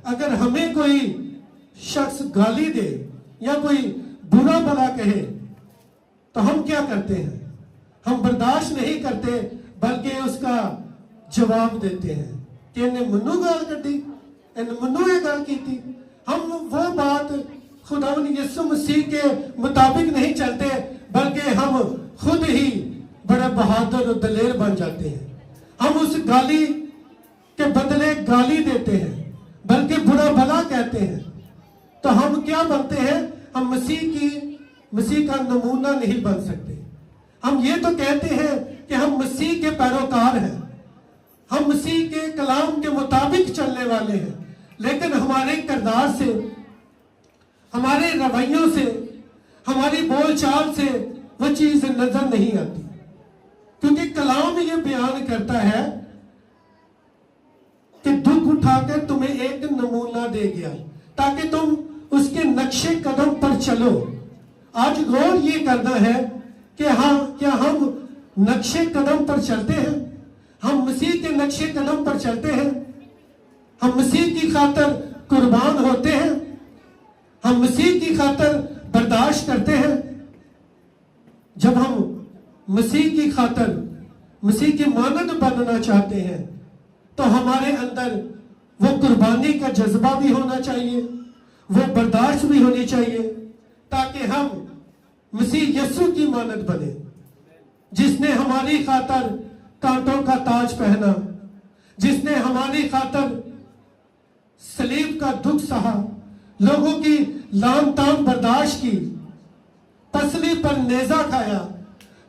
अगर हमें कोई शख्स गाली दे या कोई बुरा भला कहे तो हम क्या करते हैं? हम बर्दाश्त नहीं करते बल्कि उसका जवाब देते हैं कि इन्हें मनु गाल कटी, इन्हें मनु ये गल की थी। हम वो बात खुदावन यीशु मसीह के मुताबिक नहीं चलते बल्कि हम खुद ही बड़े बहादुर और दलेर बन जाते हैं। हम उस गाली के बदले गाली देते हैं बल्कि बुरा भला कहते हैं। तो हम क्या बनते हैं? हम मसीह का नमूना नहीं बन सकते। हम ये तो कहते हैं कि हम मसीह के पैरोकार हैं, हम मसीह के कलाम के मुताबिक चलने वाले हैं, लेकिन हमारे किरदार से, हमारे रवैयों से, हमारी बोलचाल से वो चीज नजर नहीं आती। क्योंकि कलाम ये बयान करता है कि दुख उठाकर तुम्हें एक नमूना दे गया ताकि तुम उसके नक्शे कदम पर चलो। आज गौर ये करना है कि हाँ, क्या हम नक्शे कदम पर चलते हैं? हम मसीह के नक्शे कदम पर चलते हैं? हम मसीह की खातर कुर्बान होते हैं? हम मसीह की खातर बर्दाश्त करते हैं? जब हम मसीह की खातर, मसीह की मानद बनना चाहते हैं तो हमारे अंदर वो कुर्बानी का जज्बा भी होना चाहिए, वो बर्दाश्त भी होनी चाहिए, ताकि हम मसीह यीशु की मानद बने, जिसने हमारी खातर कांटों का ताज पहना, जिसने हमारी खातर सलीब का दुख सहा, लोगों की लान तान बर्दाश्त की, पसली पर नेजा खाया,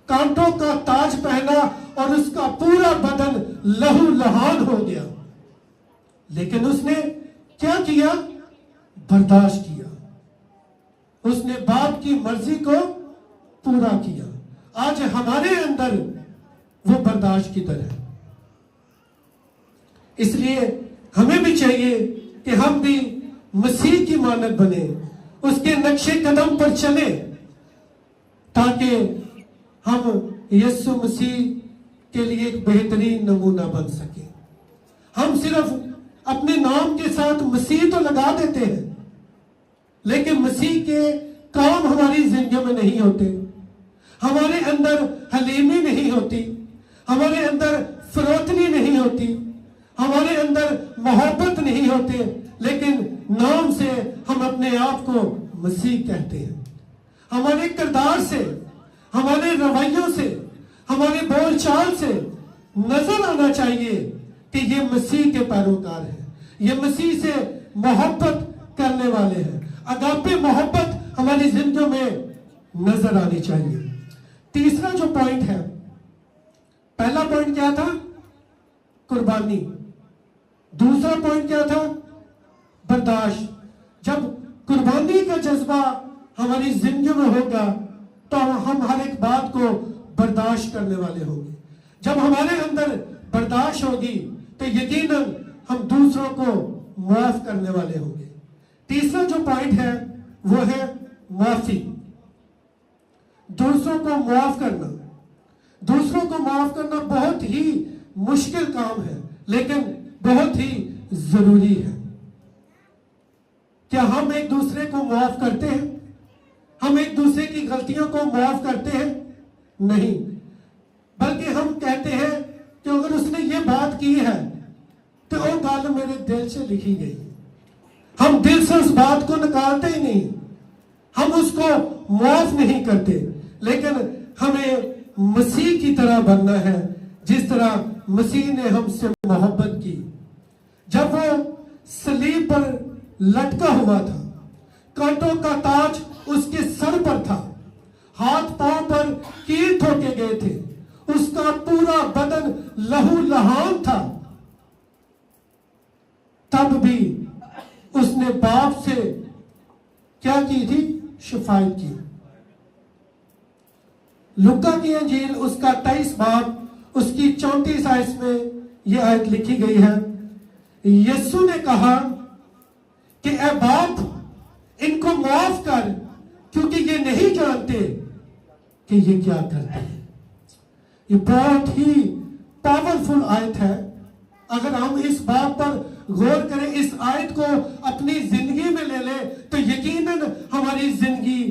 कांटों का ताज पहना और उसका पूरा बदन लहू लहान हो गया। लेकिन उसने क्या किया? बर्दाश्त किया। उसने बाप की मर्जी को पूरा किया। आज हमारे अंदर वो बर्दाश्त की तरह है। इसलिए हमें भी चाहिए कि हम भी मसीह की मानद बने, उसके नक्शे कदम पर चले, ताकि हम यीशु मसीह के लिए एक बेहतरीन नमूना बन सके। हम सिर्फ अपने नाम के साथ मसीह तो लगा देते हैं, लेकिन मसीह के काम हमारी जिंदगी में नहीं होते। हमारे अंदर हलीमी नहीं होती, हमारे अंदर फरोतनी नहीं होती, हमारे अंदर मोहब्बत नहीं होते, लेकिन नाम से हम अपने आप को मसीह कहते हैं। हमारे किरदार से, हमारे रवैयों से, हमारे बोलचाल से नजर आना चाहिए कि ये मसीह के पैरोकार हैं, ये मसीह से मोहब्बत करने वाले हैं। अगापे मोहब्बत हमारी जिंदगी में नजर आनी चाहिए। तीसरा जो पॉइंट है, पहला पॉइंट क्या था? कुर्बानी। दूसरा पॉइंट क्या था? बर्दाश्त। जब कुर्बानी का जज्बा हमारी जिंदगी में होगा तो हम हर एक बात को बर्दाश्त करने वाले होंगे। जब हमारे अंदर बर्दाश्त होगी तो यकीनन हम दूसरों को माफ करने वाले होंगे। तीसरा जो पॉइंट है वो है माफी। दूसरों को माफ करना। दूसरों को माफ करना बहुत ही मुश्किल काम है, लेकिन बहुत ही जरूरी है। क्या हम एक दूसरे को माफ करते हैं? हम एक दूसरे की गलतियों को माफ करते हैं? नहीं, बल्कि हम कहते हैं कि अगर उसने ये बात की है तो वो गल मेरे दिल से लिखी गई। हम दिल से उस बात को निकालते ही नहीं, हम उसको माफ नहीं करते, लेकिन हमें मसीह की तरह बनना है, जिस तरह मसीह ने हमसे मोहब्बत की। जब वो सलीब पर लटका हुआ था, कांटों का ताज उसके सर पर था, हाथ पांव पर कील ठोके गए थे, उसका पूरा बदन लहू लहान था, तब भी उसने बाप से क्या की थी? शिफायत की। लुका की अंजील उसका 23 बाब उसकी 34 आयत में यह आयत लिखी गई है। यीशु ने कहा कि ए बाप, इनको माफ कर, क्योंकि ये नहीं जानते कि ये क्या करते हैं। ये बहुत ही पावरफुल आयत है। अगर हम इस बात पर गौर करें, इस आयत को अपनी जिंदगी में ले ले तो यकीनन हमारी जिंदगी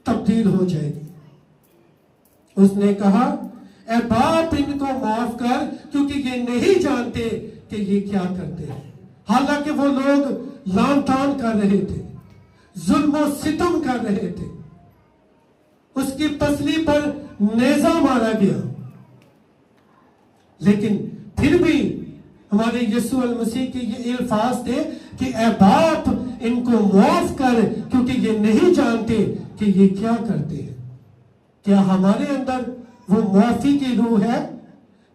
तब्दील हो जाएगी। उसने कहा, ऐ बाप इनको माफ कर क्योंकि ये नहीं जानते कि ये क्या करते हैं। हालांकि वो लोग लान तान कर रहे थे, जुल्म और सितम कर रहे थे, उसकी पसली पर नेजा मारा गया, लेकिन फिर भी हमारे यीशु अल मसीह के ये अल्फाज थे कि ऐ बाप इनको माफ कर क्योंकि ये नहीं जानते कि ये क्या करते हैं। क्या हमारे अंदर वो माफी की रूह है?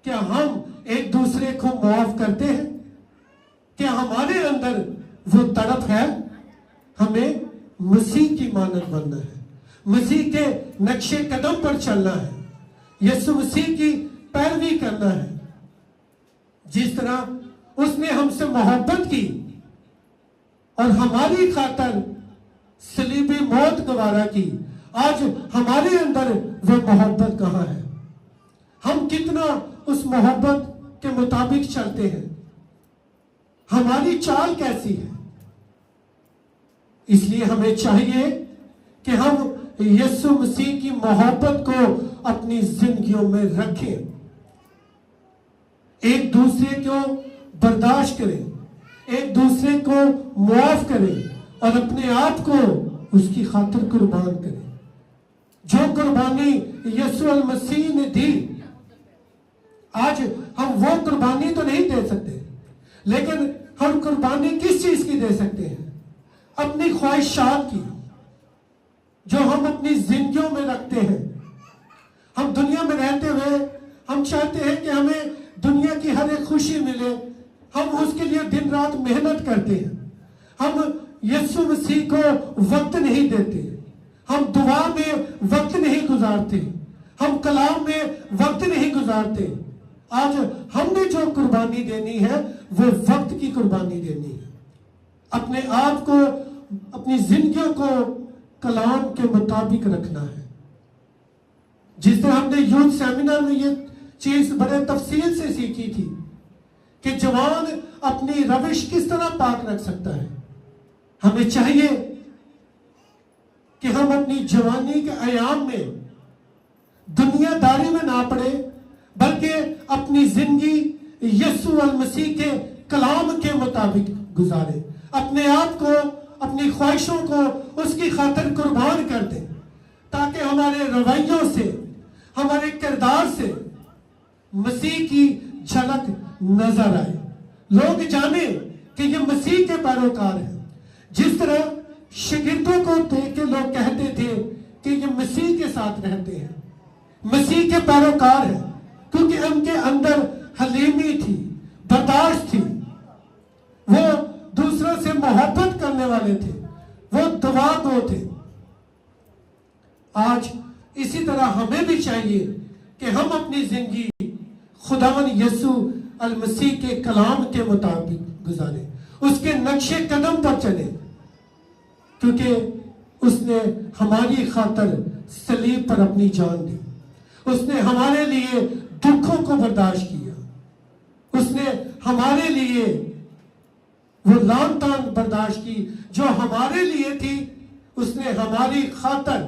क्या हम एक दूसरे को माफ करते हैं? क्या हमारे अंदर वो तड़प है? हमें मसीह की मानद बनना है, मसीह के नक्शे कदम पर चलना है, यीशु मसीह की पैरवी करना है। जिस तरह उसने हमसे मोहब्बत की और हमारी खातर सलीबी मौत गवारा की, आज हमारे अंदर वो मोहब्बत कहां है? हम कितना उस मोहब्बत के मुताबिक चलते हैं? हमारी चाल कैसी है? इसलिए हमें चाहिए कि हम यीशु मसीह की मोहब्बत को अपनी जिंदगियों में रखें, एक दूसरे को बर्दाश्त करें, एक दूसरे को मुआफ करें और अपने आप को उसकी खातिर कुर्बान करें। जो कुर्बानी यीशु अल मसीह ने दी, आज हम वो कुर्बानी तो नहीं दे सकते, लेकिन हम कुर्बानी किस चीज की दे सकते हैं? अपनी ख्वाहिशात की, जो हम अपनी जिंदगियों में रखते हैं। हम दुनिया में रहते हुए हम चाहते हैं कि हमें दुनिया की हर एक खुशी मिले, हम उसके लिए दिन रात मेहनत करते हैं। हम यीशु मसीह को वक्त नहीं देते, हम दुआ में वक्त नहीं गुजारते, हम कलाम में वक्त नहीं गुजारते। आज हमने जो कुर्बानी देनी है वो वक्त की कुर्बानी देनी है, अपने आप को, अपनी जिंदगियों को कलाम के मुताबिक रखना है। जिस तरह हमने यूथ सेमिनार में ये चीज बड़े तफसील से सीखी थी कि जवान अपनी रविश किस तरह पाक रख सकता है। हमें चाहिए कि हम अपनी जवानी के अयाम में दुनियादारी में ना पड़े, बल्कि अपनी जिंदगी यीशु अल मसीह के कलाम के मुताबिक गुजारे, अपने आप को, अपनी ख्वाहिशों को उसकी खातिर कुर्बान कर दें, ताकि हमारे रवैयों से, हमारे किरदार से मसीह की झलक नजर आए, लोग जाने कि ये मसीह के पैरोकार हैं। जिस तरह शागिर्दों को देख के लोग कहते थे कि ये मसीह के साथ रहते हैं, मसीह के पैरोकार हैं, क्योंकि उनके अंदर हलीमी थी, बर्दाश्त थी, वो दूसरों से मोहब्बत करने वाले थे, वो दुआ गो थे। आज इसी तरह हमें भी चाहिए कि हम अपनी जिंदगी खुदावन यीशु अल मसीह के कलाम के मुताबिक गुजारें, उसके नक्शे कदम पर चले, क्योंकि उसने हमारी खातिर सलीब पर अपनी जान दी, उसने हमारे लिए दुखों को बर्दाश्त किया, उसने हमारे लिए वो लान तान बर्दाश्त की जो हमारे लिए थी, उसने हमारी खातिर,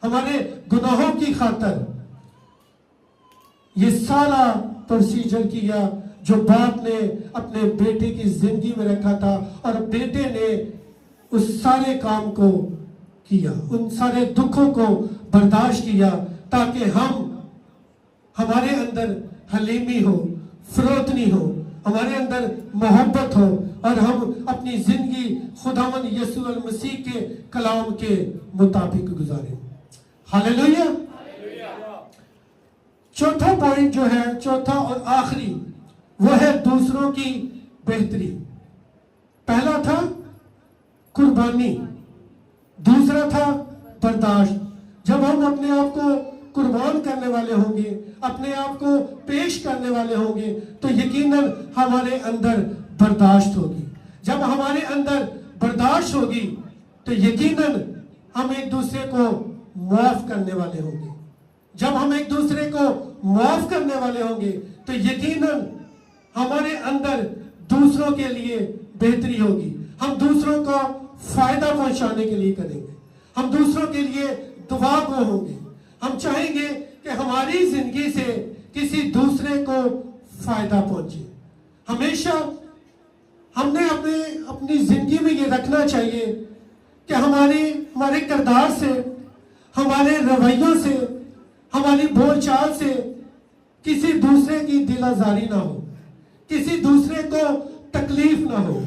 हमारे गुनाहों की खातिर ये सारा प्रोसीजर किया जो बाप ने अपने बेटे की जिंदगी में रखा था, और बेटे ने उस सारे काम को किया, उन सारे दुखों को बर्दाश्त किया, ताकि हमारे अंदर हलीमी हो, फरोतनी हो, हमारे अंदर मोहब्बत हो, और हम अपनी जिंदगी खुदावन यीशु अल मसीह के कलाम के मुताबिक गुजारें। हालेलुया। चौथा पॉइंट जो है, चौथा और आखिरी, वो है दूसरों की बेहतरी। पहला था कुर्बानी, दूसरा था बर्दाश्त। जब हम अपने आप को कुर्बान करने वाले होंगे, अपने आप को पेश करने वाले होंगे, तो यकीनन हमारे अंदर बर्दाश्त होगी। जब हमारे अंदर बर्दाश्त होगी तो यकीनन हम एक दूसरे को माफ करने वाले होंगे। जब हम एक दूसरे को माफ करने वाले होंगे तो यकीनन हमारे अंदर दूसरों के लिए बेहतरी होगी, हम दूसरों को फायदा पहुंचाने के लिए करेंगे, हम दूसरों के लिए दुआ गो होंगे, हम चाहेंगे कि हमारी जिंदगी से किसी दूसरे को फायदा पहुंचे। हमेशा हमने अपनी जिंदगी में ये रखना चाहिए कि हमारे किरदार से, हमारे रवैयों से, हमारी बोलचाल से किसी दूसरे की दिल आजारी ना हो, किसी दूसरे को तकलीफ ना हो।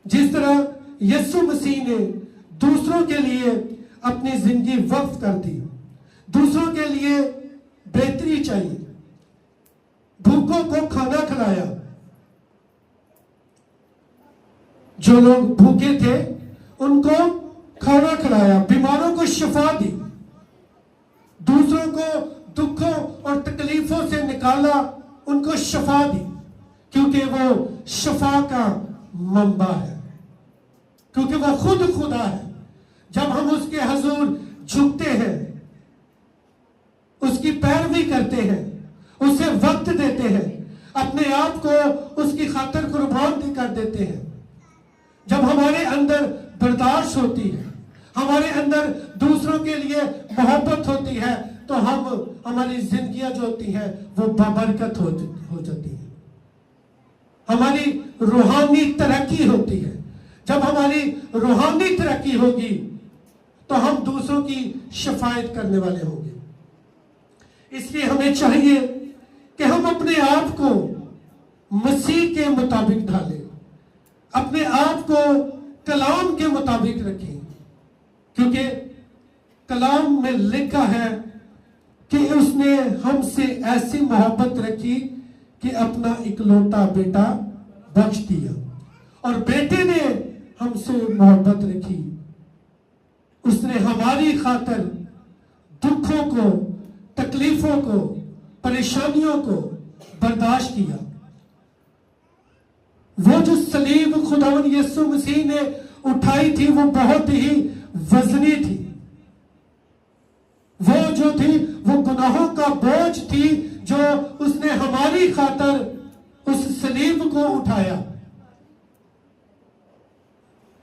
जिस तरह यीशु मसीह ने दूसरों के लिए अपनी जिंदगी वक्फ कर दी, दूसरों के लिए बेहतरी चाहिए, भूखों को खाना खिलाया, जो लोग भूखे थे उनको खाना खिलाया, बीमारों को शिफा दी, दूसरों को दुखों और तकलीफों से निकाला, उनको शिफा दी, क्योंकि वो शिफा का मंबा है, क्योंकि वो खुद खुदा है। जब हम उसके हुजूर झुकते हैं, उसकी पैरवी करते हैं, उसे वक्त देते हैं, अपने आप को उसकी खातिर कुर्बान कर देते हैं, जब हमारे अंदर बर्दाश्त होती है, हमारे अंदर दूसरों के लिए मोहब्बत होती है, तो हमारी जिंदगियां जो होती हैं वो बाबरकत हो जाती है, हमारी रूहानी तरक्की होती है। जब हमारी रूहानी तरक्की होगी तो हम दूसरों की शफायत करने वाले होंगे। इसलिए हमें चाहिए कि हम अपने आप को मसीह के मुताबिक ढालें, अपने आप को कलाम के मुताबिक रखें, क्योंकि कलाम में लिखा है कि उसने हमसे ऐसी मोहब्बत रखी कि अपना इकलौता बेटा बख्श दिया, और बेटे ने हमसे मोहब्बत रखी, उसने हमारी खातिर दुखों को, तकलीफों को, परेशानियों को बर्दाश्त किया। वो जो सलीब खुदावन यीशु मसीह ने उठाई थी वो बहुत ही वजनी थी, वो जो थी वो गुनाहों का बोझ थी, जो उसने हमारी खातिर उस सलीब को उठाया।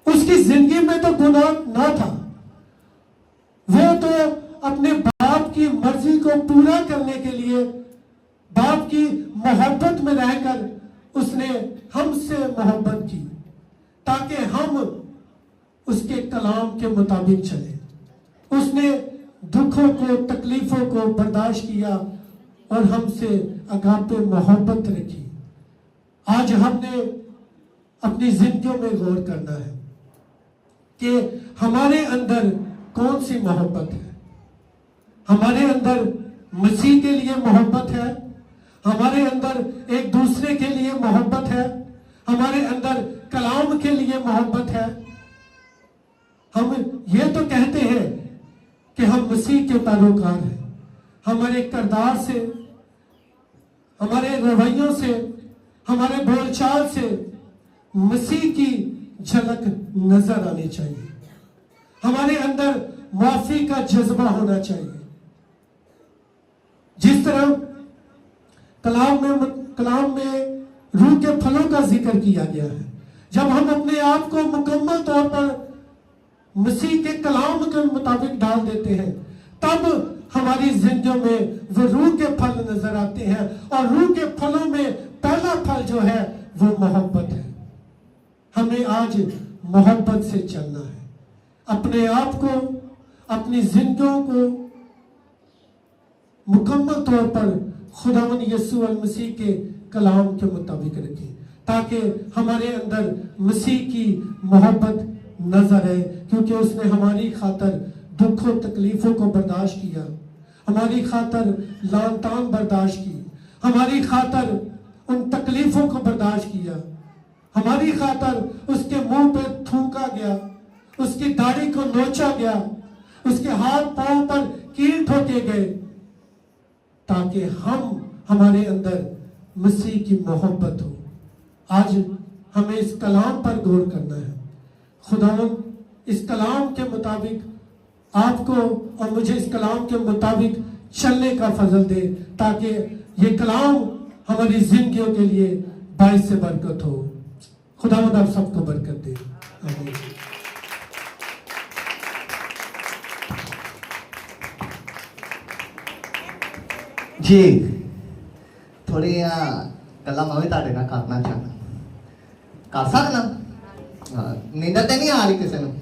उसकी जिंदगी में तो गुनाह ना था, वो तो अपने बाप की मर्जी को पूरा करने के लिए बाप की मोहब्बत में रहकर उसने हमसे मोहब्बत की, ताकि हम उसके कलाम के मुताबिक चले। उसने दुखों को, तकलीफों को बर्दाश्त किया और हमसे अगापे मोहब्बत रखी। आज हमने अपनी जिंदगियों में गौर करना है कि हमारे अंदर कौन सी मोहब्बत है। हमारे अंदर मसीह के लिए मोहब्बत है, हमारे अंदर एक दूसरे के लिए मोहब्बत है, हमारे अंदर कलाम के लिए मोहब्बत है। हम ये तो कहते हैं कि हम मसीह के पैरोकार हैं, हमारे किरदार से, हमारे रवैयों से, हमारे बोलचाल से मसीह की झलक नजर आनी चाहिए, हमारे अंदर माफी का जज्बा होना चाहिए। जिस तरह कलाम में रूह के फलों का जिक्र किया गया है, जब हम अपने आप को मुकम्मल तौर पर मसीह के कलाम के मुताबिक डाल देते हैं, तब हमारी जिंदगियों में वो रूह के फल नजर आते हैं, और रूह के फलों में पहला फल जो है वो मोहब्बत है। हमें आज मोहब्बत से चलना है, अपने आप को, अपनी जिंदगियों को मुकम्मल तौर पर खुदावन यीशु मसीह के कलाम के मुताबिक रखें, ताकि हमारे अंदर मसीह की मोहब्बत नजर आए, क्योंकि उसने हमारी खातर दुखों तकलीफों को बर्दाश्त किया, हमारी खातर लान तान बर्दाश्त की, हमारी खातर उन तकलीफों को बर्दाश्त किया, हमारी खातर उसके मुंह पे थूका गया, उसकी दाढ़ी को नोचा गया, उसके हाथ पांव पर कील ठोके गए, ताकि हमारे अंदर मसीह की मोहब्बत हो। आज हमें इस कलाम पर गौर करना है। खुदावन इस कलाम के मुताबिक आपको और मुझे इस कलाम के मुताबिक चलने का फजल दे, ताकि ये कलाम हमारी जिंदगियों के लिए 22 से बरकत हो। खुदावंद आप सबको बरकत दे। आमीन। जी थोड़िया गल्लां मैं भी तुहाडे नाल करना चाहना, कर सकना? नींदर ते नहीं आ रही किसी नूं?